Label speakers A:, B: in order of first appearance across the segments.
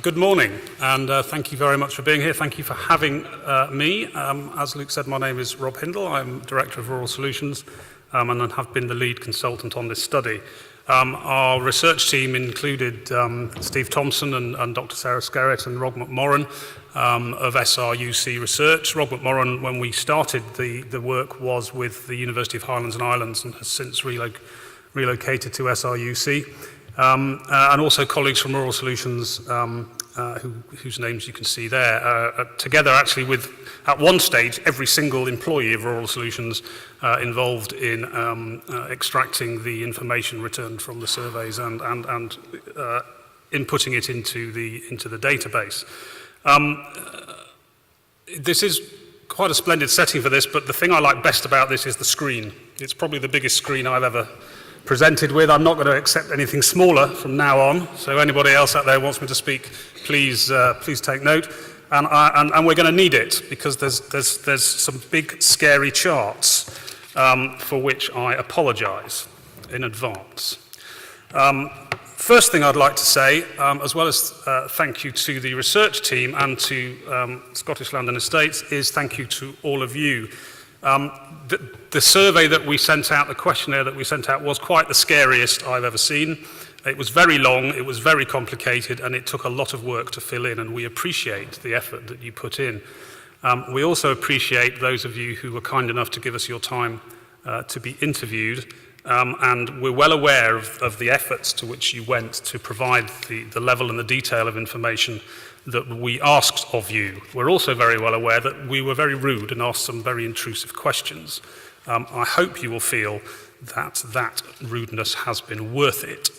A: Good morning, and thank you very much for being here. Thank you for having me. As Luke said, my name is Rob Hindle. I'm Director of Rural Solutions and have been the lead consultant on this study. Our research team included Steve Thompson and Dr. Sarah Skerritt and Rob McMorran of SRUC Research. Rob McMorran, when we started the work, was with the University of Highlands and Islands and has since relocated to SRUC. And also colleagues from Rural Solutions, whose names you can see there, together actually with, at one stage, every single employee of Rural Solutions involved in extracting the information returned from the surveys and inputting it into the database. This is quite a splendid setting for this, but the thing I like best about this is the screen. It's probably the biggest screen I've ever presented with. I'm not going to accept anything smaller from now on, so anybody else out there wants me to speak, please take note. And we're going to need it, because there's some big scary charts for which I apologise in advance. First thing I'd like to say, as well as thank you to the research team and to Scottish Land and Estates, is thank you to all of you. The survey that we sent out, the questionnaire that we sent out, was quite the scariest I've ever seen. It was very long, it was very complicated, and it took a lot of work to fill in, and we appreciate the effort that you put in. We also appreciate those of you who were kind enough to give us your time to be interviewed, and we're well aware of the efforts to which you went to provide the level and the detail of information that we asked of you. We're also very well aware that we were very rude and asked some very intrusive questions. I hope you will feel that rudeness has been worth it,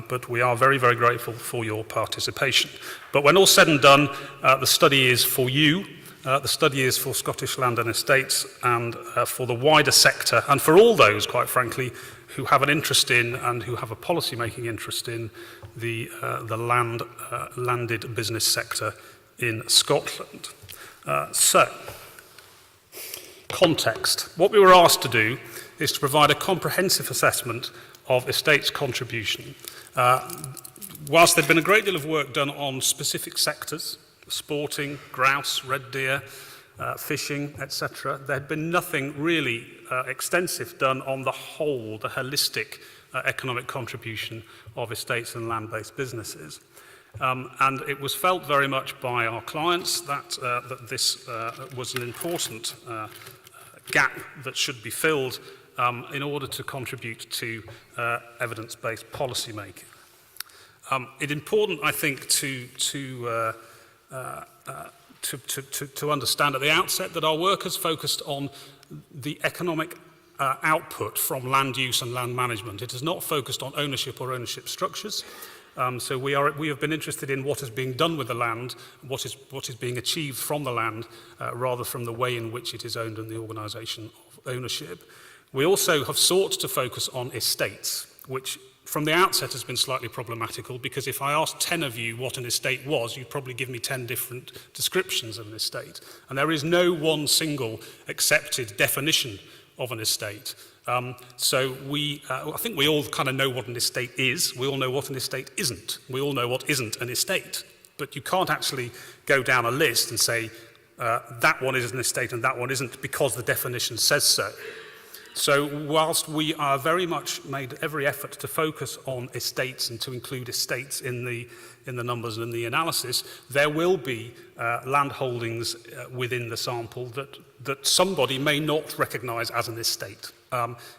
A: but we are very, very grateful for your participation. But when all's said and done, the study is for you. The study is for Scottish Land and Estates and for the wider sector, and for all those, quite frankly, who have an interest in and who have a policy-making interest in the landed business sector in Scotland. So, context. What we were asked to do is to provide a comprehensive assessment of estates' contribution. Whilst there'd been a great deal of work done on specific sectors, sporting, grouse, red deer, fishing, etc., there had been nothing really extensive done on the whole, the holistic economic contribution of estates and land-based businesses. And it was felt very much by our clients that this was an important gap that should be filled in order to contribute to evidence-based policy making. It's important, I think, to understand at the outset that our work has focused on the economic output from land use and land management. It is not focused on ownership or ownership structures. So we have been interested in what is being done with the land, what is being achieved from the land, rather from the way in which it is owned and the organisation of ownership. We also have sought to focus on estates, which from the outset has been slightly problematical, because if I asked 10 of you what an estate was, you'd probably give me 10 different descriptions of an estate. And there is no one single accepted definition of an estate. So I think we all kind of know what an estate is. We all know what an estate isn't. We all know what isn't an estate. But you can't actually go down a list and say, that one is an estate and that one isn't, because the definition says so. So whilst we are very much made every effort to focus on estates and to include estates in the numbers and in the analysis, there will be land holdings within the sample that somebody may not recognise as an estate.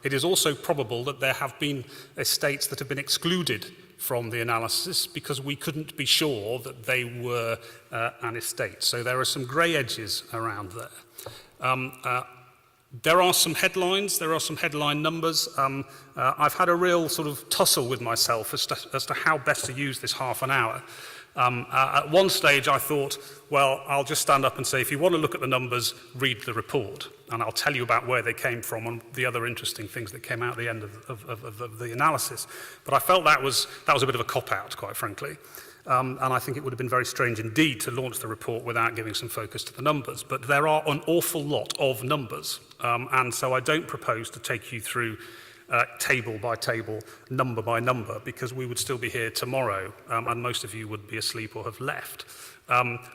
A: It is also probable that there have been estates that have been excluded from the analysis because we couldn't be sure that they were an estate. So there are some grey edges around there. There are some headlines, there are some headline numbers. I've had a real sort of tussle with myself as to how best to use this half an hour. At one stage I thought, well, I'll just stand up and say, if you want to look at the numbers, read the report, and I'll tell you about where they came from and the other interesting things that came out at the end of the analysis. But I felt that was a bit of a cop-out, quite frankly. And I think it would have been very strange indeed to launch the report without giving some focus to the numbers. But there are an awful lot of numbers, and so I don't propose to take you through table by table, number by number, because we would still be here tomorrow, and most of you would be asleep or have left.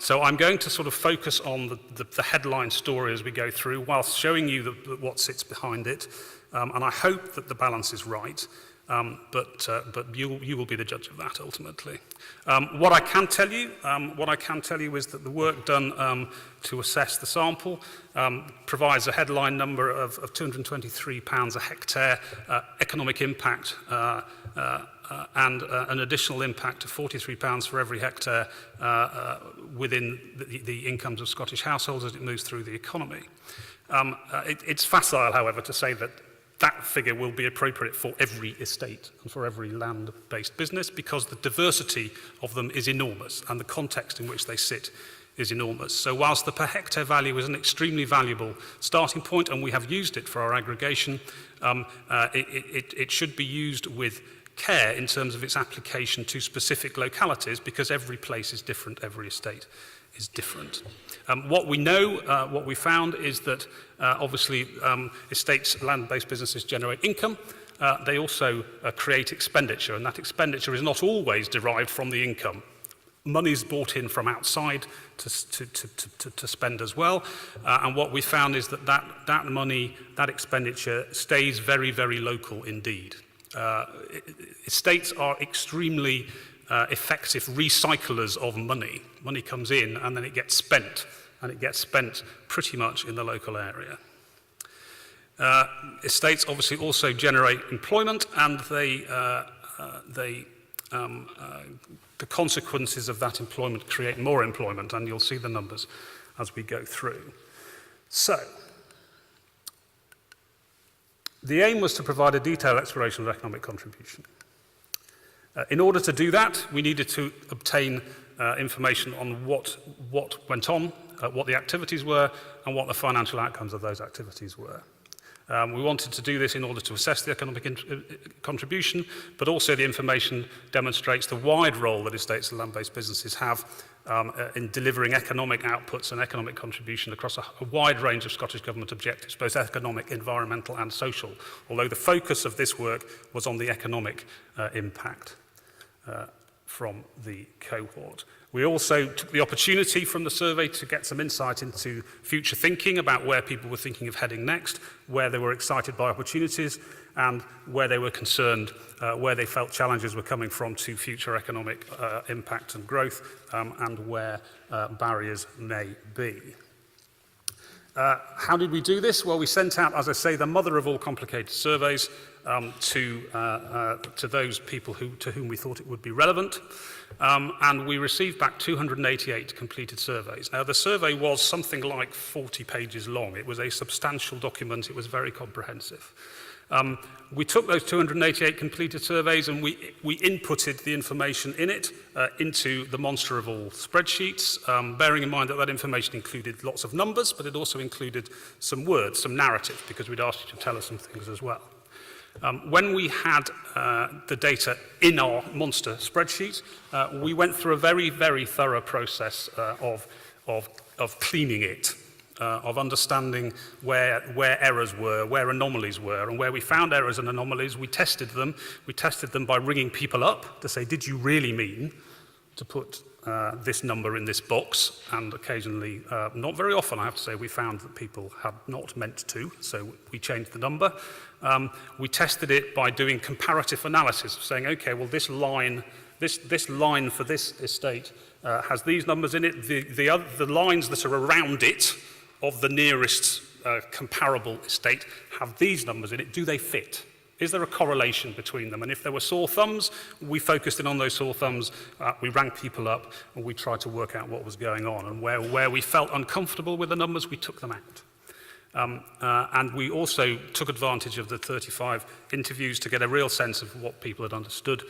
A: So I'm going to sort of focus on the headline story as we go through, whilst showing you what sits behind it, and I hope that the balance is right. But you will be the judge of that ultimately. What I can tell you is that the work done to assess the sample provides a headline number of £223 a hectare, economic impact, and an additional impact of £43 for every hectare within the incomes of Scottish households as it moves through the economy. It's facile, however, to say that that figure will be appropriate for every estate and for every land-based business, because the diversity of them is enormous and the context in which they sit is enormous. So whilst the per hectare value is an extremely valuable starting point, and we have used it for our aggregation, it should be used with care in terms of its application to specific localities, because every place is different, every estate is different. What we know, what we found is that obviously estates, land-based businesses generate income. They also create expenditure, and that expenditure is not always derived from the income. Money is brought in from outside to spend as well. And what we found is that money, that expenditure stays very, very local indeed. Estates are extremely effective recyclers of money. Money comes in and then it gets spent, and it gets spent pretty much in the local area. Estates obviously also generate employment, and the consequences of that employment create more employment, and you'll see the numbers as we go through. So, the aim was to provide a detailed exploration of economic contribution. In order to do that, we needed to obtain information on what went on, what the activities were, and what the financial outcomes of those activities were. We wanted to do this in order to assess the economic contribution, but also the information demonstrates the wide role that estates and land-based businesses have in delivering economic outputs and economic contribution across a wide range of Scottish Government objectives, both economic, environmental and social, although the focus of this work was on the economic impact from the cohort. We also took the opportunity from the survey to get some insight into future thinking about where people were thinking of heading next, where they were excited by opportunities, and where they were concerned, where they felt challenges were coming from to future economic impact and growth, and where barriers may be. How did we do this? Well, we sent out, as I say, the mother of all complicated surveys to those people to whom we thought it would be relevant. And we received back 288 completed surveys. Now, the survey was something like 40 pages long. It was a substantial document. It was very comprehensive. We took those 288 completed surveys and we inputted the information in it into the monster of all spreadsheets, bearing in mind that that information included lots of numbers, but it also included some words, some narrative, because we'd asked you to tell us some things as well. When we had the data in our monster spreadsheet, we went through a very, very thorough process of cleaning it, of understanding where errors were, where anomalies were, and where we found errors and anomalies, we tested them. We tested them by ringing people up to say, did you really mean to put this number in this box? And occasionally, not very often, I have to say, we found that people had not meant to, so we changed the number. We tested it by doing comparative analysis, saying, okay, well, this line for this estate has these numbers in it. The lines that are around it of the nearest comparable estate have these numbers in it. Do they fit? Is there a correlation between them? And if there were sore thumbs, we focused in on those sore thumbs, we rang people up, and we tried to work out what was going on. And where we felt uncomfortable with the numbers, we took them out. And we also took advantage of the 35 interviews to get a real sense of what people had understood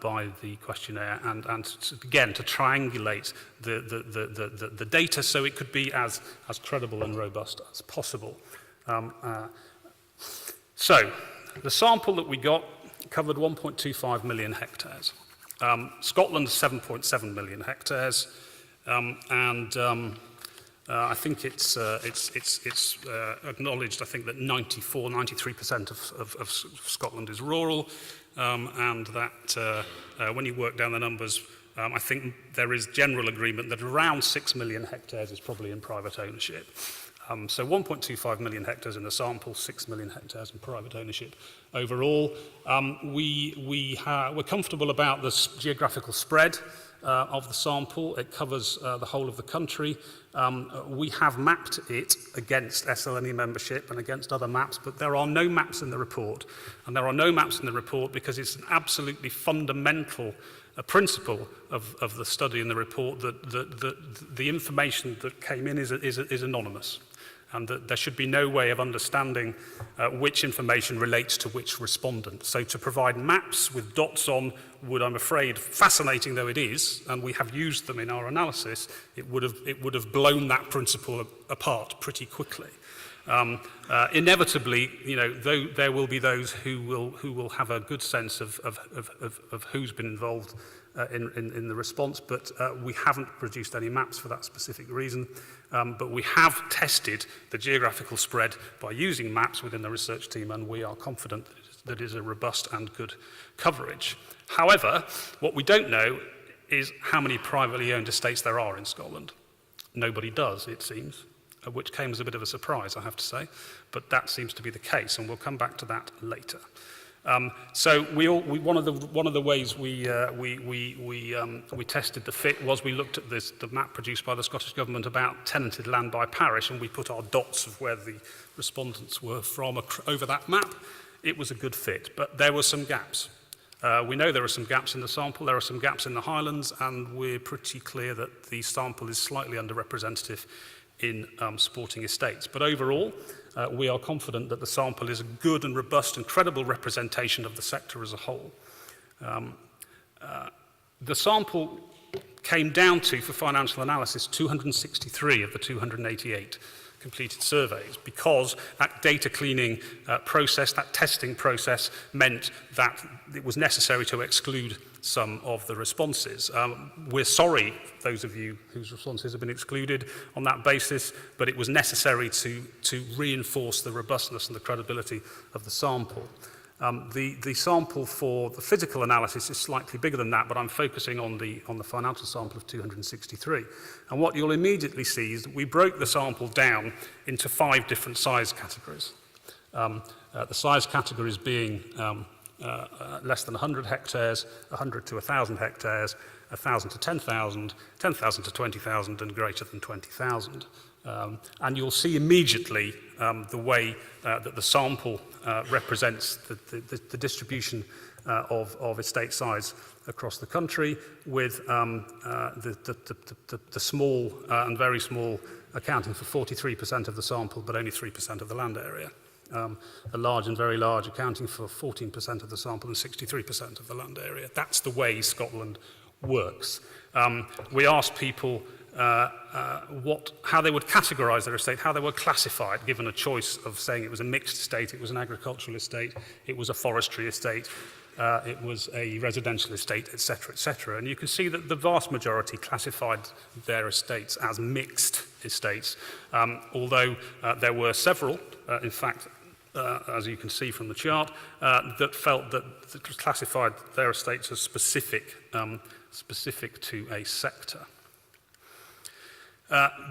A: by the questionnaire, and again, to triangulate the data so it could be as credible and robust as possible. So, the sample that we got covered 1.25 million hectares. Scotland, 7.7 million hectares, and I think it's acknowledged, I think, that 93% of Scotland is rural, and that when you work down the numbers, I think there is general agreement that around 6 million hectares is probably in private ownership. So 1.25 million hectares in the sample, 6 million hectares in private ownership overall. We're comfortable about the geographical spread of the sample. It covers the whole of the country. We have mapped it against SLNE membership and against other maps, but there are no maps in the report. And there are no maps in the report because it's an absolutely fundamental principle of the study in the report that the information that came in is anonymous, and that there should be no way of understanding which information relates to which respondent. So to provide maps with dots on would, I'm afraid, fascinating though it is, and we have used them in our analysis, it would have blown that principle apart pretty quickly. Inevitably, you know, there will be those who will have a good sense of who's been involved in the response, but we haven't produced any maps for that specific reason. But we have tested the geographical spread by using maps within the research team, and we are confident that it is a robust and good coverage. However, what we don't know is how many privately owned estates there are in Scotland. Nobody does, it seems, which came as a bit of a surprise, I have to say, but that seems to be the case, and we'll come back to that later. So one of the ways we tested the fit was we looked at the map produced by the Scottish Government about tenanted land by parish, and we put our dots of where the respondents were from over that map. It was a good fit, but there were some gaps. We know there are some gaps in the sample, there are some gaps in the Highlands, and we're pretty clear that the sample is slightly underrepresentative in sporting estates. But overall, we are confident that the sample is a good and robust and credible representation of the sector as a whole. The sample came down to, for financial analysis, 263 of the 288 completed surveys, because that data cleaning process, that testing process, meant that it was necessary to exclude some of the responses. We're sorry, those of you whose responses have been excluded on that basis, but it was necessary to reinforce the robustness and the credibility of the sample. The sample for the physical analysis is slightly bigger than that, but I'm focusing on the financial sample of 263. And what you'll immediately see is that we broke the sample down into 5 different size categories. The size categories being less than 100 hectares, 100 to 1,000 hectares, 1,000 to 10,000, 10,000 to 20,000, and greater than 20,000. And you'll see immediately the way that the sample represents the distribution of estate size across the country, with the small and very small accounting for 43% of the sample, but only 3% of the land area. The large and very large accounting for 14% of the sample and 63% of the land area. That's the way Scotland works. We asked people how they would categorise their estate, how they were classified, given a choice of saying it was a mixed estate, it was an agricultural estate, it was a forestry estate, it was a residential estate, etc., etc. And you can see that the vast majority classified their estates as mixed estates, although there were several, in fact, as you can see from the chart, that felt that classified their estates as specific to a sector.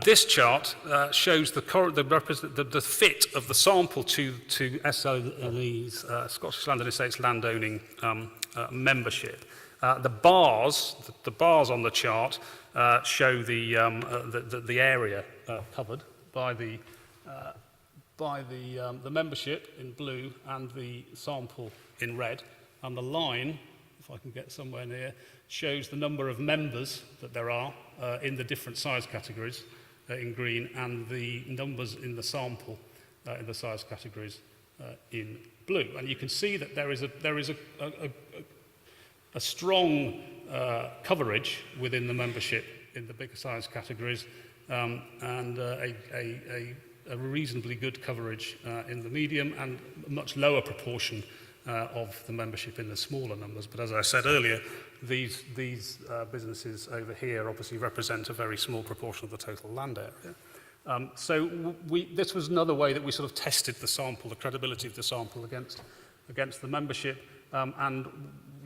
A: This chart shows the fit of the sample to SLNE's, Scottish Land and Estates landowning membership. The bars on the chart show the area covered by the membership in blue and the sample in red, and the line, if I can get somewhere near, shows the number of members that there are in the different size categories in green, and the numbers in the sample in the size categories in blue. And you can see that there is a strong coverage within the membership in the bigger size categories, and a reasonably good coverage in the medium, and a much lower proportion of the membership in the smaller numbers. But as I said earlier, these businesses over here obviously represent a very small proportion of the total land area. This was another way that we sort of tested the sample, the credibility of the sample against the membership, and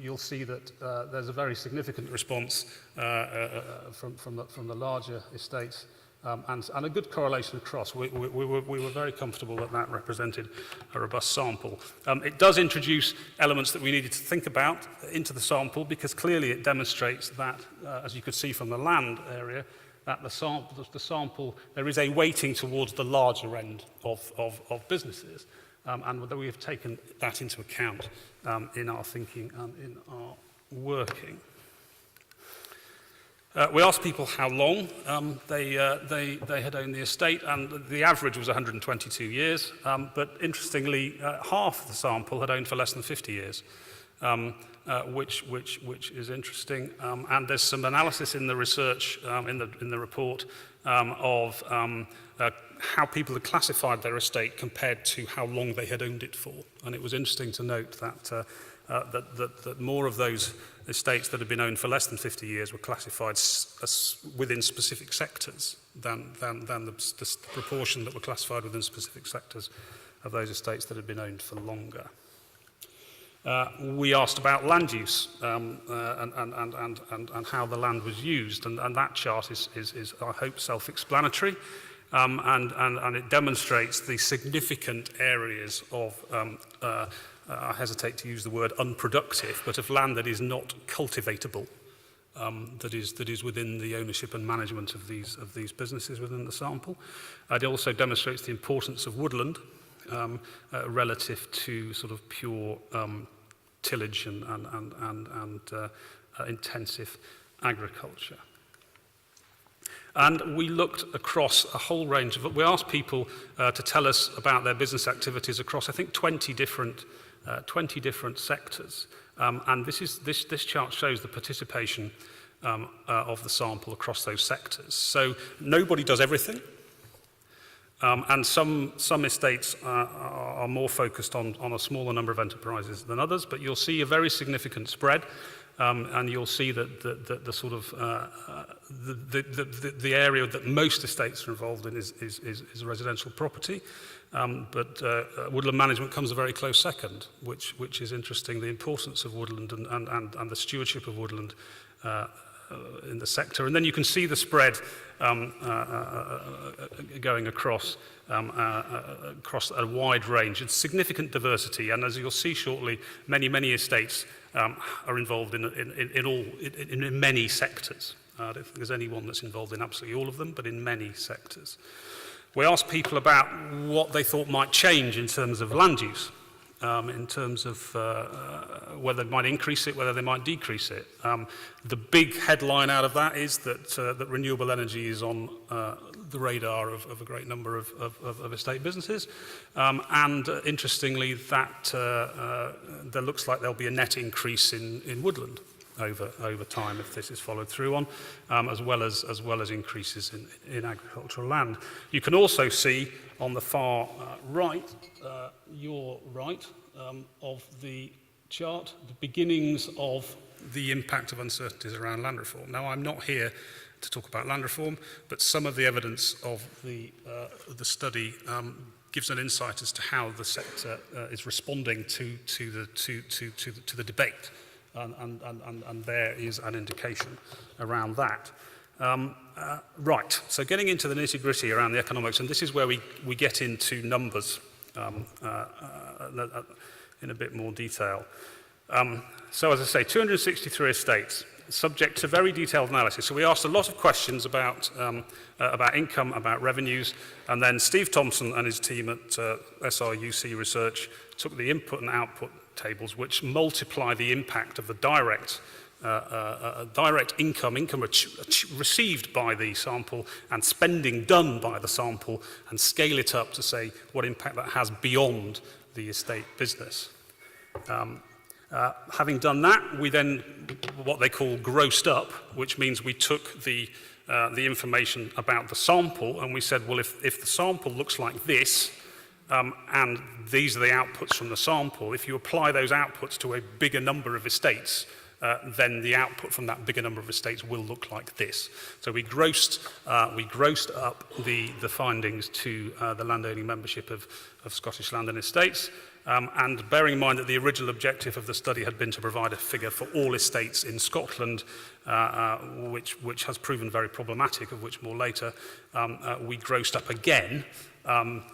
A: you'll see that there's a very significant response from the larger estates, and a good correlation across. We were very comfortable that that represented a robust sample. It does introduce elements that we needed to think about into the sample, because clearly it demonstrates that, as you could see from the land area, that the sample, there is a weighting towards the larger end of businesses, and that we have taken that into account in our thinking and in our working. We asked people how long they had owned the estate, and the average was 122 years, but interestingly, half the sample had owned for less than 50 years. Which is interesting, and there's some analysis in the research in the report of how people had classified their estate compared to how long they had owned it for, and it was interesting to note that that more of those estates that had been owned for less than 50 years were classified as within specific sectors than the proportion that were classified within specific sectors of those estates that had been owned for longer. We asked about land use and how the land was used, and that chart is I hope, self-explanatory, and it demonstrates the significant areas of, I hesitate to use the word unproductive, but of land that is not cultivatable, that is within the ownership and management of these businesses within the sample. It also demonstrates the importance of woodland relative to sort of pure tillage and intensive agriculture. And we looked across a whole range of, we asked people to tell us about their business activities across, I think, 20 different sectors. And this chart shows the participation of the sample across those sectors. So nobody does everything. And some estates are more focused on a smaller number of enterprises than others, but you'll see a very significant spread, and you'll see that the sort of the area that most estates are involved in is residential property, but woodland management comes a very close second, which is interesting. The importance of woodland and the stewardship of woodland in the sector, and then you can see the spread going across a wide range. It's significant diversity, and as you'll see shortly, many estates are involved in many sectors. I don't think there's anyone that's involved in absolutely all of them, but in many sectors. We asked people about what they thought might change in terms of land use. In terms of whether they might increase it, whether they might decrease it. The big headline out of that is that renewable energy is on the radar of a great number of estate businesses. And interestingly, that there looks like there'll be a net increase in woodland over time if this is followed through on, as well as increases in agricultural land. You can also see on the far right, your right, of the chart, the beginnings of the impact of uncertainties around land reform. Now, I'm not here to talk about land reform, but some of the evidence of the study gives an insight as to how the sector is responding to the debate, and there is an indication around that. Right, so getting into the nitty-gritty around the economics, and this is where we get into numbers in a bit more detail. So as I say, 263 estates, subject to very detailed analysis. So we asked a lot of questions about income, about revenues, and then Steve Thompson and his team at SRUC Research took the input and output tables, which multiply the impact of the direct income received by the sample and spending done by the sample, and scale it up to say what impact that has beyond the estate business. Having done that, we then, what they call grossed up, which means we took the information about the sample and we said, well, if the sample looks like this, and these are the outputs from the sample, if you apply those outputs to a bigger number of estates, then the output from that bigger number of estates will look like this. So we grossed up the findings to the landowning membership of Scottish Land and Estates, and bearing in mind that the original objective of the study had been to provide a figure for all estates in Scotland, which has proven very problematic, of which more later, we grossed up again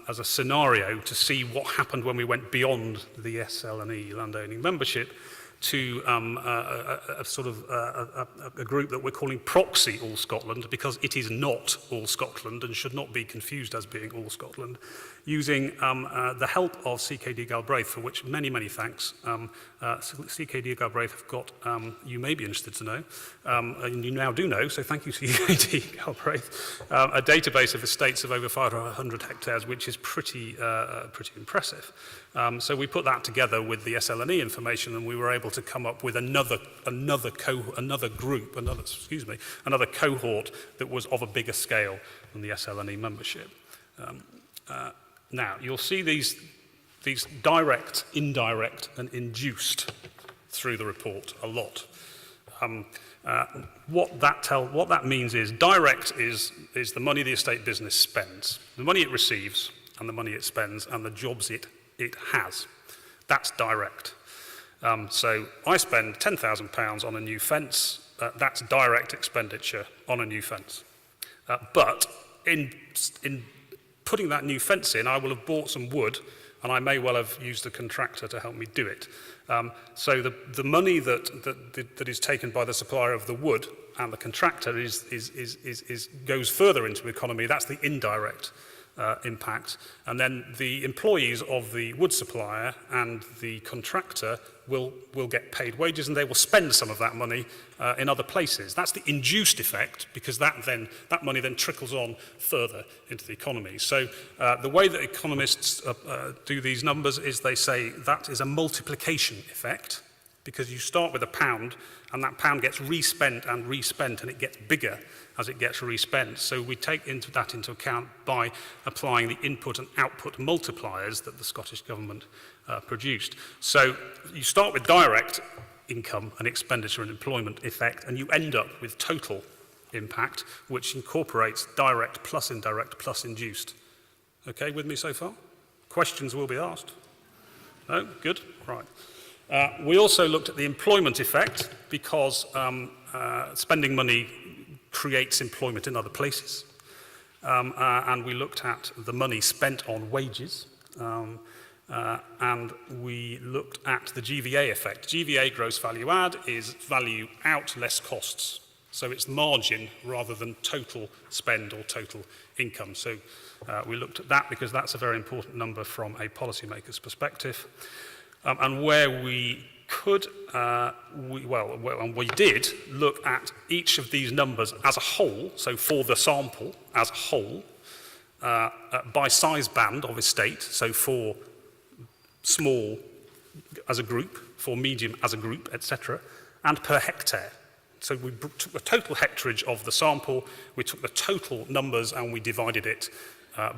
A: as a scenario to see what happened when we went beyond the SL&E landowning membership to a group that we're calling Proxy All Scotland, because it is not all Scotland and should not be confused as being all Scotland, using the help of CKD Galbraith, for which many, many thanks. CKD Galbraith have got, you may be interested to know, and you now do know, so thank you CKD Galbraith, a database of estates of over 500 hectares, which is pretty impressive. So we put that together with the SL&E information, and we were able to come up with another cohort that was of a bigger scale than the SL&E membership. Now, you'll see these direct, indirect, and induced through the report a lot. What that means is direct is the money the estate business spends, the money it receives, and the money it spends, and the jobs it has. That's direct. So I spend £10,000 on a new fence. That's direct expenditure on a new fence. But in putting that new fence in, I will have bought some wood, and I may well have used a contractor to help me do it. So the money that is taken by the supplier of the wood and the contractor goes further into the economy. That's the indirect impact. And then the employees of the wood supplier and the contractor will get paid wages, and they will spend some of that money in other places. That's the induced effect, because that money then trickles on further into the economy. So the way that economists do these numbers is they say that is a multiplication effect, because you start with £1 and that pound gets respent and respent, and it gets bigger as it gets respent. So we take that into account by applying the input and output multipliers that the Scottish Government produced. So you start with direct income and expenditure and employment effect, and you end up with total impact, which incorporates direct plus indirect plus induced. Okay, with me so far? Questions will be asked? No? Good? Right. We also looked at the employment effect, because spending money creates employment in other places. And we looked at the money spent on wages, and we looked at the GVA effect. GVA, gross value add, is value out less costs. So it's margin rather than total spend or total income. So we looked at that because that's a very important number from a policymaker's perspective. And where we could, we did look at each of these numbers as a whole, so for the sample as a whole, by size band of estate, so for small as a group, for medium as a group, etc., and per hectare. So we took the total hectarage of the sample, we took the total numbers, and we divided it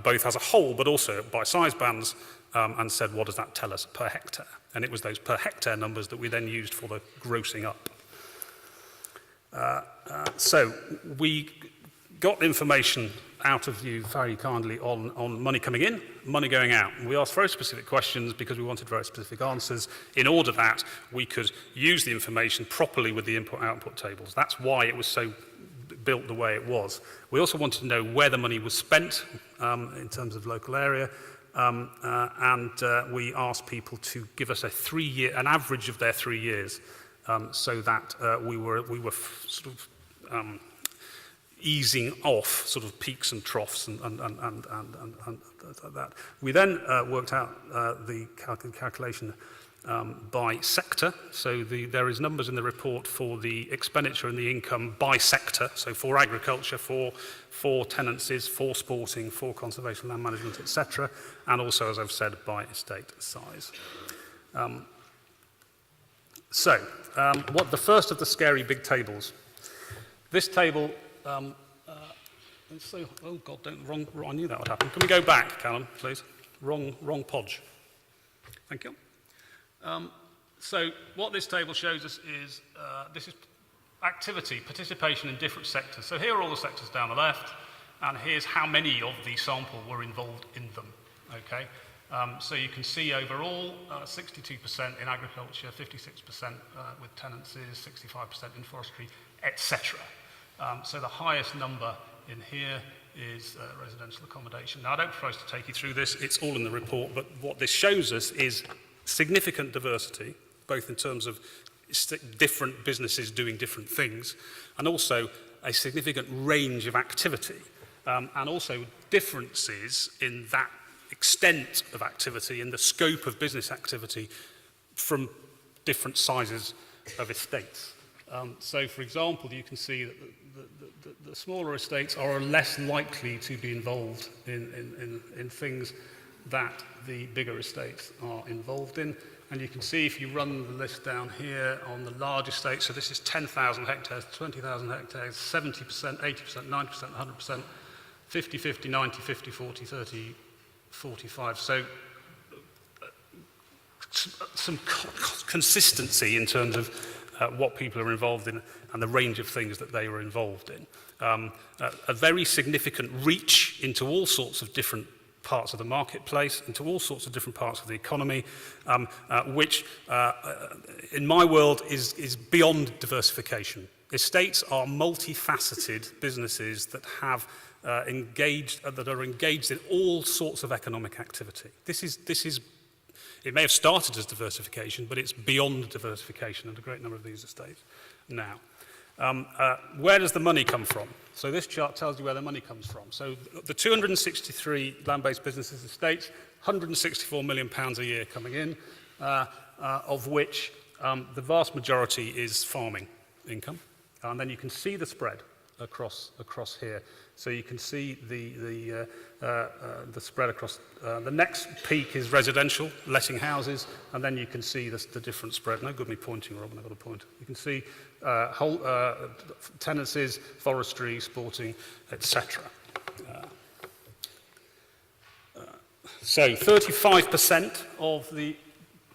A: both as a whole, but also by size bands, and said, what does that tell us per hectare? And it was those per hectare numbers that we then used for the grossing up. So we got information out of you very kindly on money coming in, money going out. And we asked very specific questions because we wanted very specific answers in order that we could use the information properly with the input-output tables. That's why it was so built the way it was. We also wanted to know where the money was spent in terms of local area, and we asked people to give us an average of their 3 years, so that we were sort of easing off sort of peaks and troughs and that. We then worked out the calculation by sector. So there is numbers in the report for the expenditure and the income by sector. So for agriculture, for tenancies, for sporting, for conservation, land management, etc. And also, as I've said, by estate size. What the first of the scary big tables. This table, oh God, I knew that would happen. Can we go back, Callum, please? Wrong podge. Thank you. So what this table shows us is, this is activity, participation in different sectors. So here are all the sectors down the left, and here's how many of the sample were involved in them, okay? So you can see overall 62% in agriculture, 56% with tenancies, 65% in forestry, etc. So the highest number in here is residential accommodation. Now I don't propose to take you through this, it's all in the report, but what this shows us is significant diversity, both in terms of different businesses doing different things, and also a significant range of activity, and also differences in that extent of activity and the scope of business activity from different sizes of estates. So, for example, you can see that the smaller estates are less likely to be involved in things that the bigger estates are involved in. And you can see if you run the list down here on the large estates, so this is 10,000 hectares, 20,000 hectares, 70%, 80%, 90%, 100%, 50, 50, 90, 50, 40, 30, 45. So some consistency in terms of what people are involved in and the range of things that they were involved in. A very significant reach into all sorts of different parts of the marketplace, into all sorts of different parts of the economy, which in my world is beyond diversification. Estates are multifaceted businesses that have that are engaged in all sorts of economic activity. This is it may have started as diversification, but it's beyond diversification at a great number of these estates now. Where does the money come from? So this chart tells you where the money comes from. So the 263 land-based businesses estates, £164 million a year coming in, of which the vast majority is farming income. And then you can see the spread across here. So you can see the spread across. The next peak is residential, letting houses, and then you can see the different spread. No good me pointing, Robin, I've got a point. You can see tenancies, forestry, sporting, etc. So 35% of the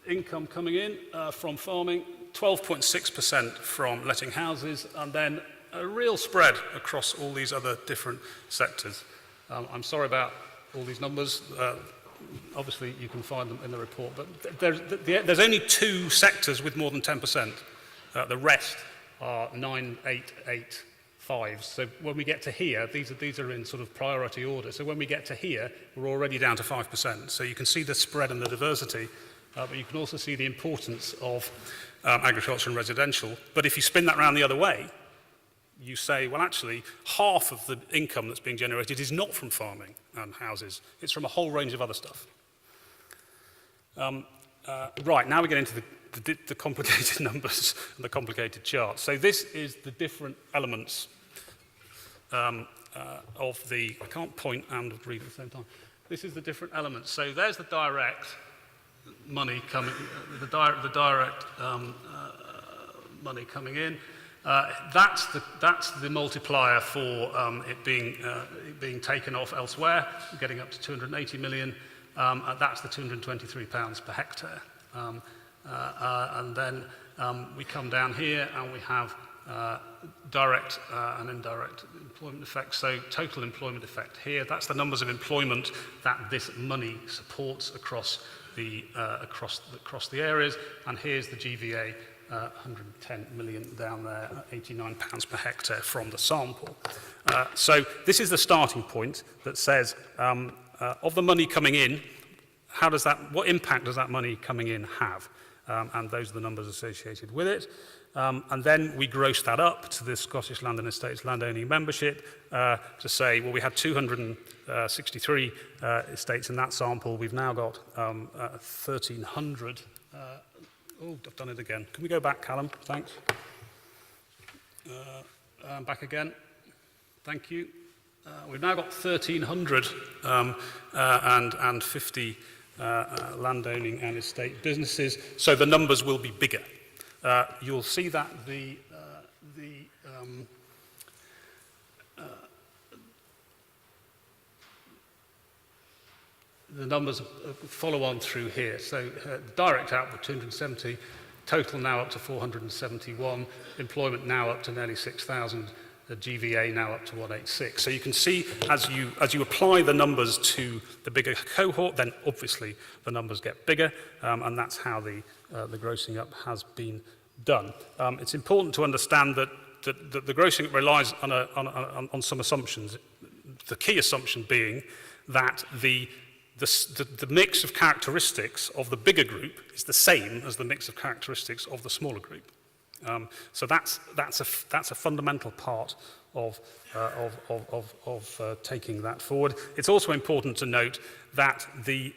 A: income coming in from farming, 12.6% from letting houses, and then a real spread across all these other different sectors. I'm sorry about all these numbers. Obviously, you can find them in the report, but there's only 2 sectors with more than 10%. The rest are 9, 8, 8, 5. So when we get to here, these are in sort of priority order. So when we get to here, we're already down to 5%. So you can see the spread and the diversity, but you can also see the importance of agriculture and residential. But if you spin that around the other way, you say, well, actually, half of the income that's being generated is not from farming and houses. It's from a whole range of other stuff. Right, now we get into the complicated numbers and the complicated charts. So this is the different elements of the, I can't point and read at the same time. This is the different elements. So there's the direct money coming, the direct money coming in. That's the multiplier for it being taken off elsewhere, getting up to 280 million. That's the £223 per hectare. And then we come down here and we have direct and indirect employment effects. So total employment effect here, that's the numbers of employment that this money supports across the areas. And here's the GVA. 110 million down there, £89 per hectare from the sample. So this is the starting point that says, of the money coming in, what impact does that money coming in have? And those are the numbers associated with it. And then we gross that up to the Scottish Land and Estates Landowning Membership to say, well, we had 263 estates in that sample. We've now got 1,300. Oh, I've done it again. Can we go back, Callum? Thanks. Back again. Thank you. We've now got 1,300 and 50 landowning and estate businesses, so the numbers will be bigger. You'll see that the numbers follow on through here. So direct output 270, Total now up to 471, employment now up to nearly 6,000, the GVA now up to 186. So you can see as you apply the numbers to the bigger cohort, then obviously the numbers get bigger, and that's how the grossing up has been done. It's important to understand that the grossing up relies on some assumptions. The key assumption being that the mix of characteristics of the bigger group is the same as the mix of characteristics of the smaller group. So that's a fundamental part of taking that forward. It's also important to note that the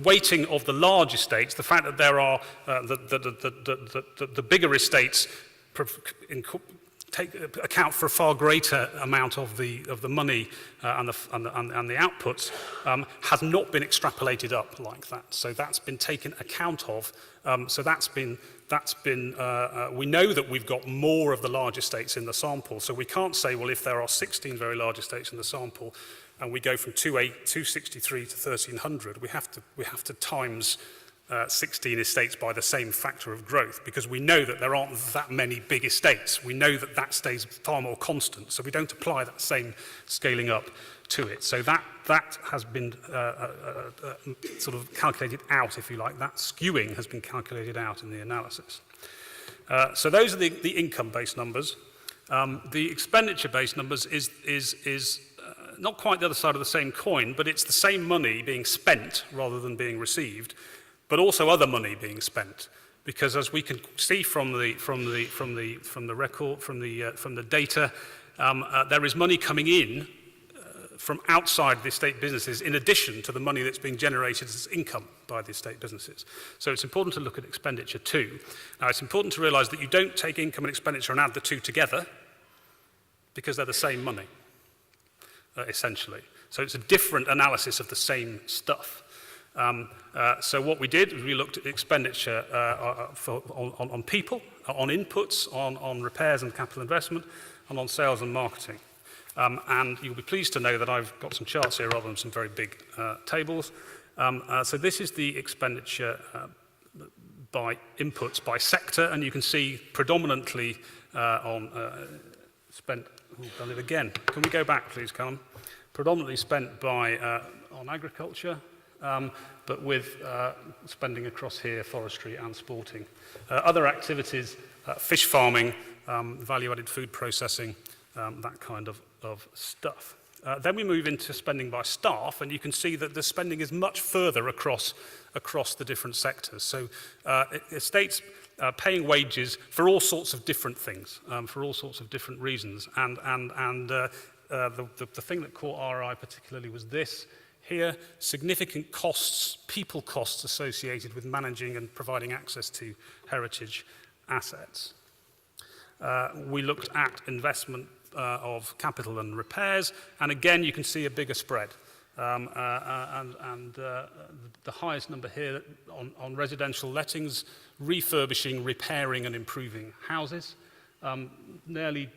A: weighting of the large estates, the fact that there are the bigger estates account for a far greater amount of the money and the outputs, has not been extrapolated up like that. So that's been taken account of. So we know that we've got more of the large estates in the sample. So we can't say, well, if there are 16 very large estates in the sample, and we go from 263 to 1,300, we have to times 16 estates by the same factor of growth, because we know that there aren't that many big estates. We know that that stays far more constant, so we don't apply that same scaling up to it. So that has been sort of calculated out, if you like. That skewing has been calculated out in the analysis. So those are the income-based numbers. The expenditure-based numbers is not quite the other side of the same coin, but it's the same money being spent rather than being received, but also other money being spent, because as we can see from the data, there is money coming in from outside the estate businesses in addition to the money that's being generated as income by the estate businesses. So it's important to look at expenditure too. Now it's important to realise that you don't take income and expenditure and add the two together, because they're the same money, essentially. So it's a different analysis of the same stuff. So what we did was we looked at expenditure on people, on inputs, on repairs and capital investment, and on sales and marketing. And you'll be pleased to know that I've got some charts here rather than some very big tables. So this is the expenditure by inputs by sector, and you can see predominantly on spent. Oh, done it again. Can we go back, please, Callum? Predominantly spent by on agriculture. But with spending across here, forestry and sporting. Other activities, fish farming, value-added food processing, that kind of stuff. Then we move into spending by staff, and you can see that the spending is much further across the different sectors. So estates paying wages for all sorts of different things, for all sorts of different reasons. And the thing that caught our eye particularly was this. Here, significant costs, people costs associated with managing and providing access to heritage assets. We looked at investment of capital and repairs, and again you can see a bigger spread. The highest number here on residential lettings, refurbishing, repairing and improving houses. Nearly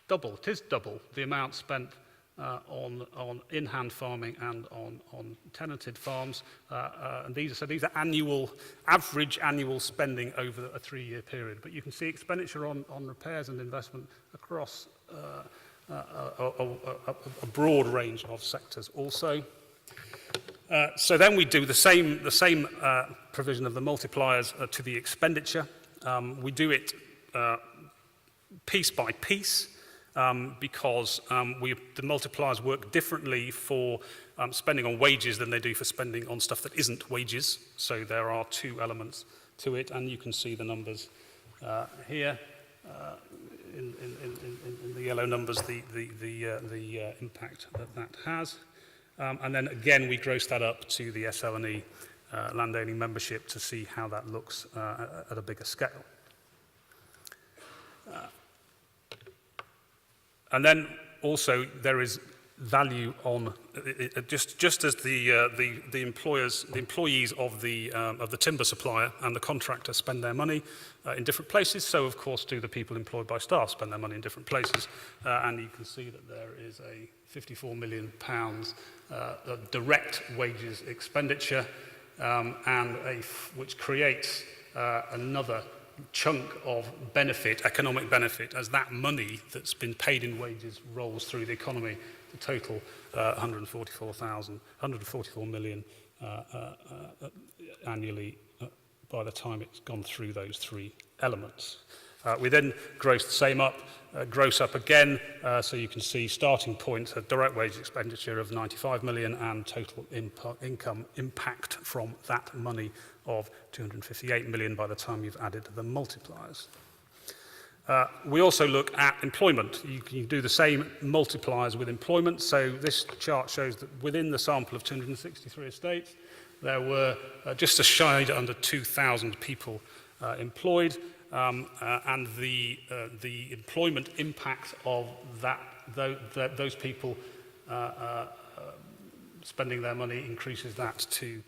A: double, it is double the amount spent on in-hand farming and on tenanted farms, and these are average annual spending over a 3-year period. But you can see expenditure on repairs and investment across a broad range of sectors also. So then we do the same provision of the multipliers to the expenditure. We do it piece by piece. Because the multipliers work differently for spending on wages than they do for spending on stuff that isn't wages. So there are two elements to it, and you can see the numbers here in the yellow numbers, the impact that has. And then again, we gross that up to the SL&E landowning membership to see how that looks at a bigger scale. And then also there is value on just as the employees of the timber supplier and the contractor spend their money in different places. So of course do the people employed by staff spend their money in different places. And you can see that there is a £54 million of direct wages expenditure. which creates another chunk of benefit, economic benefit, as that money that's been paid in wages rolls through the economy to total 144 million annually by the time it's gone through those three elements. We then gross the same up, gross up again, so you can see starting point, a direct wage expenditure of 95 million and total income impact from that money of 258 million by the time you've added the multipliers. We also look at employment. You can do the same multipliers with employment. So this chart shows that within the sample of 263 estates, there were just a shade under 2,000 people employed, and the employment impact of those people spending their money increases that to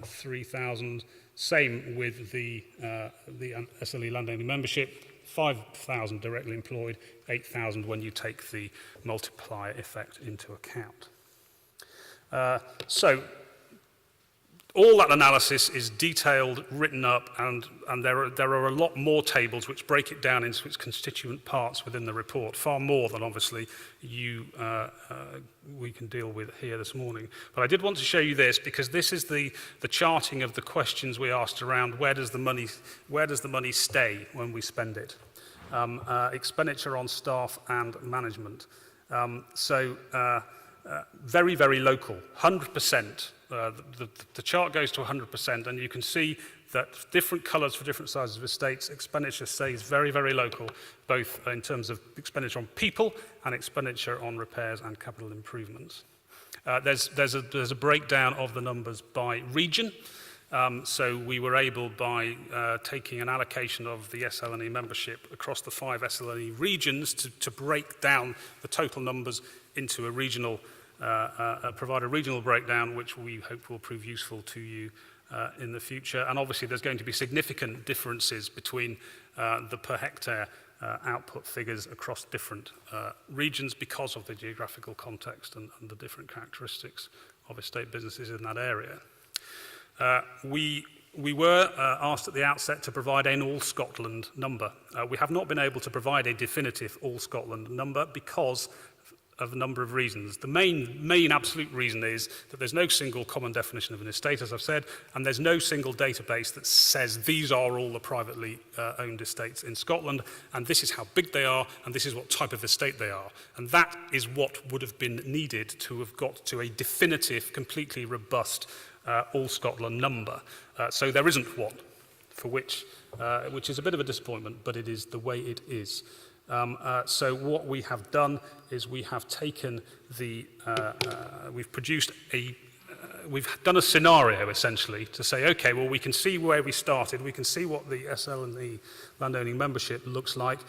A: 3,000. Same with the SLE landowning membership, 5,000 directly employed, 8,000 when you take the multiplier effect into account. So all that analysis is detailed, written up, and there are a lot more tables which break it down into its constituent parts within the report, far more than obviously we can deal with here this morning. But I did want to show you this because this is the charting of the questions we asked around where does the money stay when we spend it? Expenditure on staff and management. Very, very local, 100%. The chart goes to 100%, and you can see that different colours for different sizes of estates, expenditure stays very, very local, both in terms of expenditure on people and expenditure on repairs and capital improvements. There's a breakdown of the numbers by region. So we were able, by taking an allocation of the SLNE membership across the 5 SLNE regions, to break down the total numbers into a regional, provide a regional breakdown, which we hope will prove useful to you in the future. And obviously there's going to be significant differences between the per hectare output figures across different regions because of the geographical context and the different characteristics of estate businesses in that area. We were asked at the outset to provide an all Scotland number. We have not been able to provide a definitive all Scotland number because of a number of reasons. The main absolute reason is that there's no single common definition of an estate, as I've said, and there's no single database that says these are all the privately owned estates in Scotland, and this is how big they are, and this is what type of estate they are. And that is what would have been needed to have got to a definitive, completely robust all Scotland number. So there isn't one, for which is a bit of a disappointment, but it is the way it is. So what we have done is we have taken we've produced we've done a scenario essentially to say, okay, well, we can see where we started, we can see what the SLNE landowning membership looks like.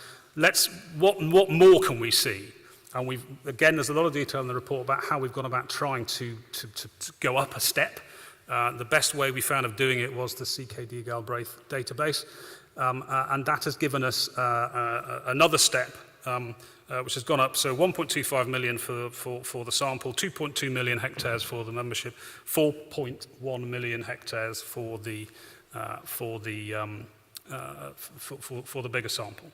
A: What more can we see? And again, there's a lot of detail in the report about how we've gone about trying to go up a step. The best way we found of doing it was the CKD Galbraith database. And that has given us another step, which has gone up. So 1.25 million for the sample, 2.2 million hectares for the membership, 4.1 million hectares for the bigger sample.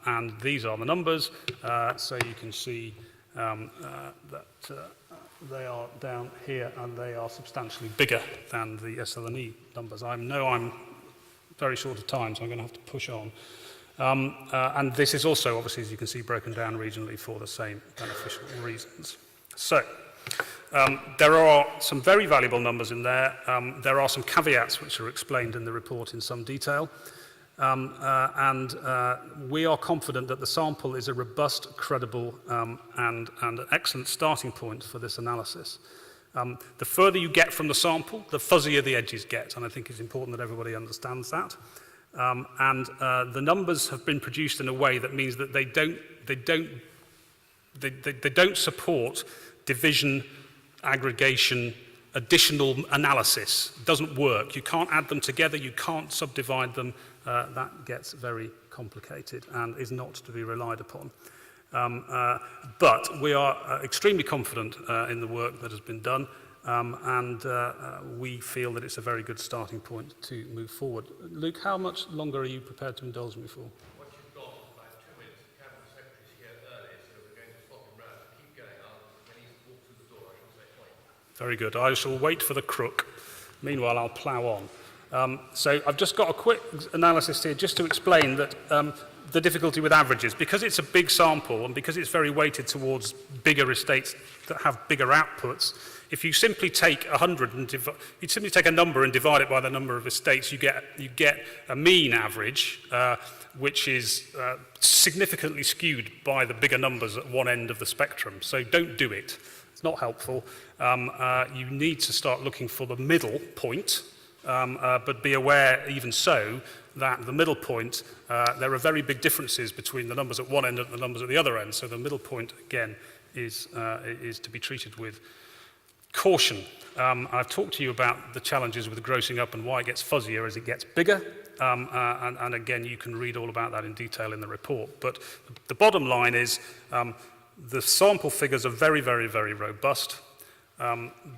A: And these are the numbers. So you can see that they are down here, and they are substantially bigger than the SLNE numbers. I know I'm very short of time, so I'm going to have to push on. And this is also, obviously, as you can see, broken down regionally for the same beneficial reasons. So there are some very valuable numbers in there. There are some caveats which are explained in the report in some detail. And we are confident that the sample is a robust, credible, and an excellent starting point for this analysis. The further you get from the sample, the fuzzier the edges get, and I think it's important that everybody understands that. The numbers have been produced in a way that means that they don't support division, aggregation, additional analysis. It doesn't work. You can't add them together. You can't subdivide them. That gets very complicated and is not to be relied upon. But we are extremely confident in the work that has been done, we feel that it's a very good starting point to move forward. Luke, how much longer are you prepared to indulge me for?
B: What you've got is about 2 minutes. The Cabinet Secretary's here early, so we're going to swap him round. Keep going. When he's walked through the door, I shall say point.
A: Very good. I shall wait for the crook. Meanwhile, I'll plough on. So I've just got a quick analysis here just to explain that the difficulty with averages, because it's a big sample and because it's very weighted towards bigger estates that have bigger outputs, if you simply take 100 and you simply take a number and divide it by the number of estates, you get a mean average, which is significantly skewed by the bigger numbers at one end of the spectrum. So don't do it. It's not helpful. You need to start looking for the middle point, but be aware, even so, that the middle point, there are very big differences between the numbers at one end and the numbers at the other end. So the middle point, again, is to be treated with caution. I've talked to you about the challenges with grossing up and why it gets fuzzier as it gets bigger. And again, you can read all about that in detail in the report. But the bottom line is the sample figures are very, very, very robust.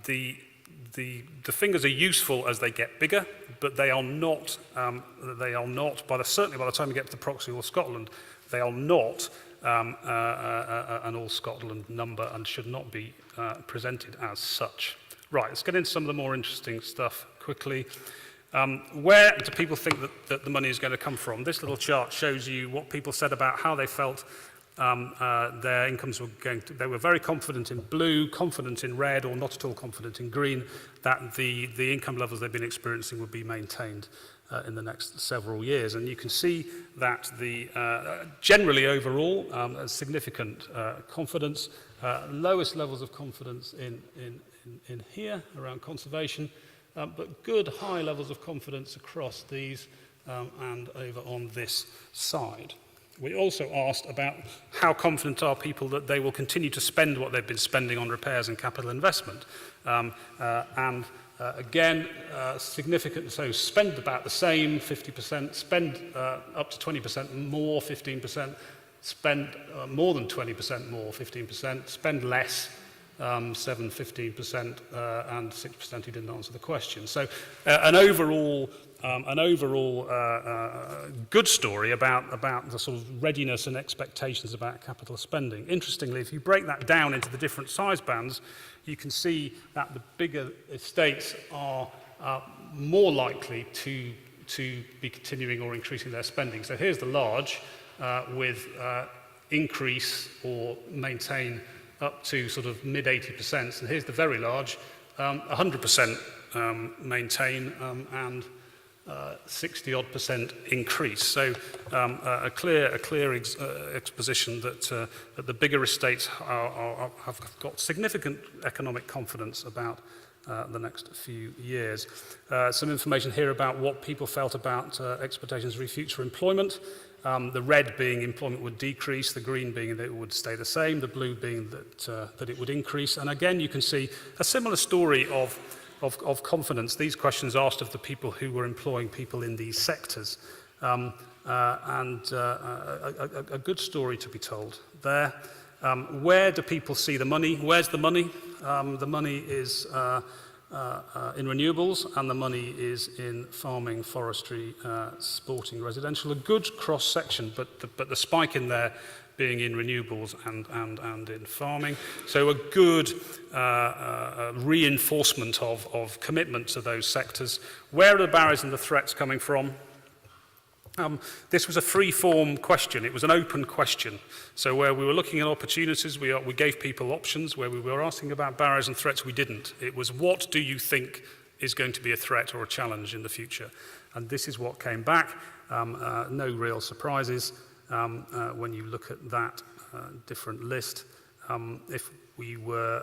A: The figures are useful as they get bigger, but they are not, certainly by the time you get to the proxy or Scotland, they are not an all Scotland number and should not be presented as such. Right, let's get into some of the more interesting stuff quickly. Where do people think that the money is going to come from? This little chart shows you what people said about how they felt their incomes were going to. They were very confident in blue, confident in red, or not at all confident in green, that the income levels they've been experiencing would be maintained in the next several years. And you can see that generally overall, a significant confidence, lowest levels of confidence in here around conservation, but good high levels of confidence across these and over on this side. We also asked about how confident are people that they will continue to spend what they've been spending on repairs and capital investment. Again, significant, so spend about the same, 50%, spend up to 20% more, 15%, spend more than 20% more, 15%, spend less, 15%, and 6% who didn't answer the question. So an overall good story about the sort of readiness and expectations about capital spending. Interestingly, if you break that down into the different size bands, you can see that the bigger estates are more likely to be continuing or increasing their spending. So here's the large with increase or maintain up to sort of mid 80%, and here's the very large, 100% maintain and 60-odd% increase. So a clear exposition that the bigger estates have got significant economic confidence about the next few years. Some information here about what people felt about expectations for future employment. The red being employment would decrease, the green being that it would stay the same, the blue being that it would increase. And again, you can see a similar story of confidence. These questions asked of the people who were employing people in these sectors. A good story to be told there. Where do people see the money? Where's the money? The money is in renewables, and the money is in farming, forestry, sporting, residential. A good cross-section, but the spike in there being in renewables and in farming. So a good reinforcement of commitment to those sectors. Where are the barriers and the threats coming from? This was a free-form question. It was an open question. So where we were looking at opportunities, we gave people options. Where we were asking about barriers and threats, we didn't. It was, what do you think is going to be a threat or a challenge in the future? And this is what came back. No real surprises when you look at that different list. If we were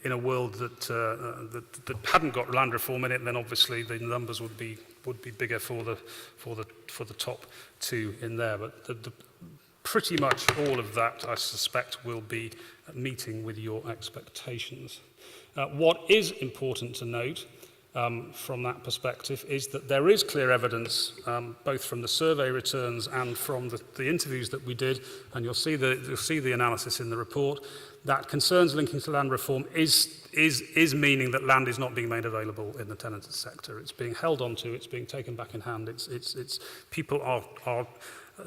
A: in a world that hadn't got land reform in it, then obviously the numbers would be bigger for the top two in there. But pretty much all of that, I suspect, will be meeting with your expectations. What is important to note from that perspective is that there is clear evidence, both from the survey returns and from the interviews that we did, and you'll see the analysis in the report, that concerns linking to land reform is meaning that land is not being made available in the tenanted sector. It's being held onto, it's being taken back in hand.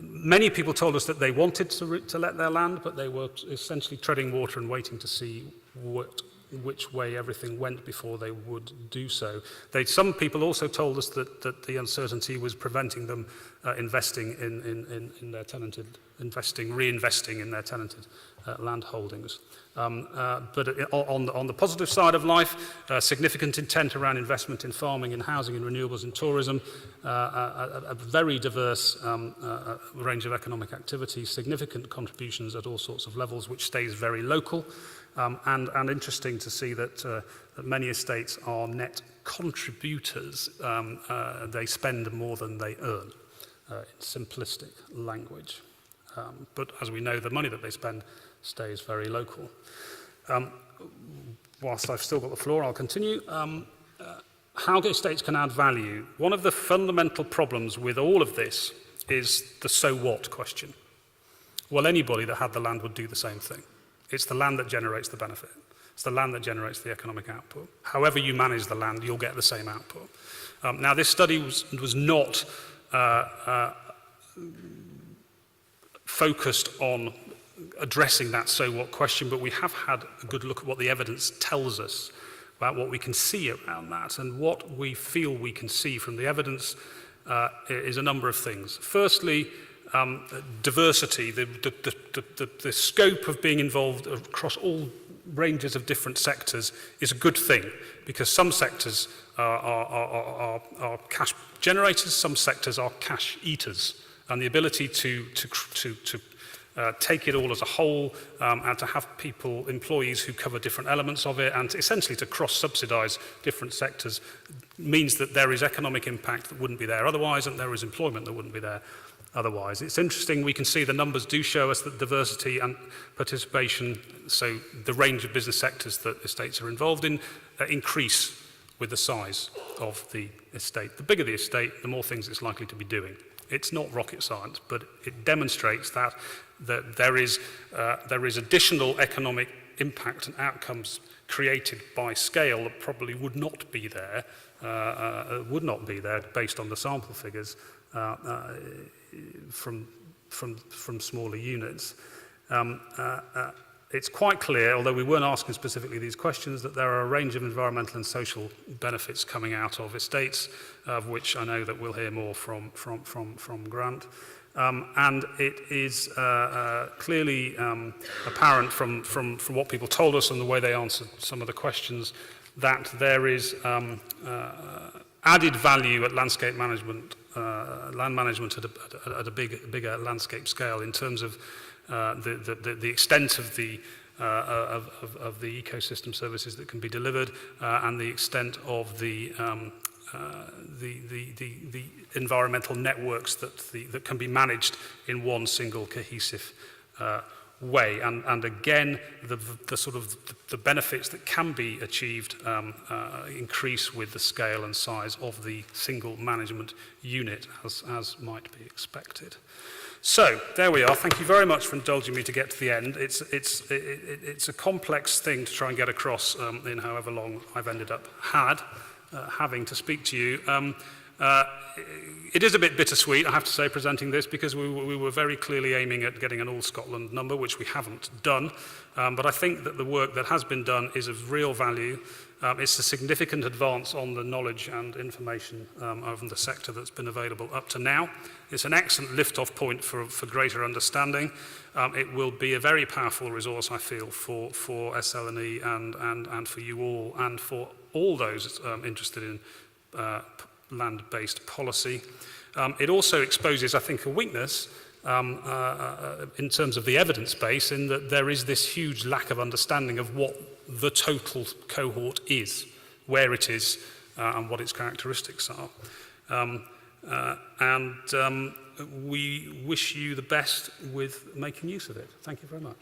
A: Many people told us that they wanted to let their land, but they were essentially treading water and waiting to see which way everything went before they would do so. Some people also told us that the uncertainty was preventing them investing in their tenanted, reinvesting in their tenanted land holdings. But on the positive side of life, significant intent around investment in farming, in housing, in renewables, in tourism, a very diverse range of economic activities, significant contributions at all sorts of levels, which stays very local. And interesting to see that many estates are net contributors. They spend more than they earn, in simplistic language. But as we know, the money that they spend stays very local. Whilst I've still got the floor, I'll continue. How estates can add value. One of the fundamental problems with all of this is the so what question. Well, anybody that had the land would do the same thing. It's the land that generates the benefit. It's the land that generates the economic output. However you manage the land, you'll get the same output. Now, this study was not focused on addressing that so what question, but we have had a good look at what the evidence tells us about what we can see around that. And what we feel we can see from the evidence is a number of things. Firstly, diversity, the scope of being involved across all ranges of different sectors is a good thing, because some sectors are cash generators, some sectors are cash eaters, and the ability to take it all as a whole and to have employees who cover different elements of it, and essentially to cross-subsidise different sectors means that there is economic impact that wouldn't be there otherwise, and there is employment that wouldn't be there otherwise. It's interesting, we can see the numbers do show us that diversity and participation, so the range of business sectors that estates are involved in, increase with the size of the estate. The bigger the estate, the more things it's likely to be doing. It's not rocket science, but it demonstrates that there is additional economic impact and outcomes created by scale that probably would not be there based on the sample figures from smaller units. It's quite clear, although we weren't asking specifically these questions, that there are a range of environmental and social benefits coming out of estates, of which I know that we'll hear more from Grant. And it is clearly apparent from what people told us and the way they answered some of the questions that there is added value at landscape management, land management at a bigger landscape scale in terms of the extent of the ecosystem services that can be delivered and the extent of the environmental networks that can be managed in one single cohesive way. And again, the sort of the benefits that can be achieved increase with the scale and size of the single management unit, as might be expected. So there we are. Thank you very much for indulging me to get to the end. It's a complex thing to try and get across in however long I've ended up having to speak to you. It is a bit bittersweet, I have to say, presenting this, because we were very clearly aiming at getting an all-Scotland number, which we haven't done. But I think that the work that has been done is of real value. It's a significant advance on the knowledge and information of the sector that's been available up to now. It's an excellent lift-off point for greater understanding. It will be a very powerful resource, I feel, for SL&E and for you all, and for all those interested in land-based policy. It also exposes, I think, a weakness in terms of the evidence base, in that there is this huge lack of understanding of what the total cohort is, where it is, and what its characteristics are. We wish you the best with making use of it. Thank you very much.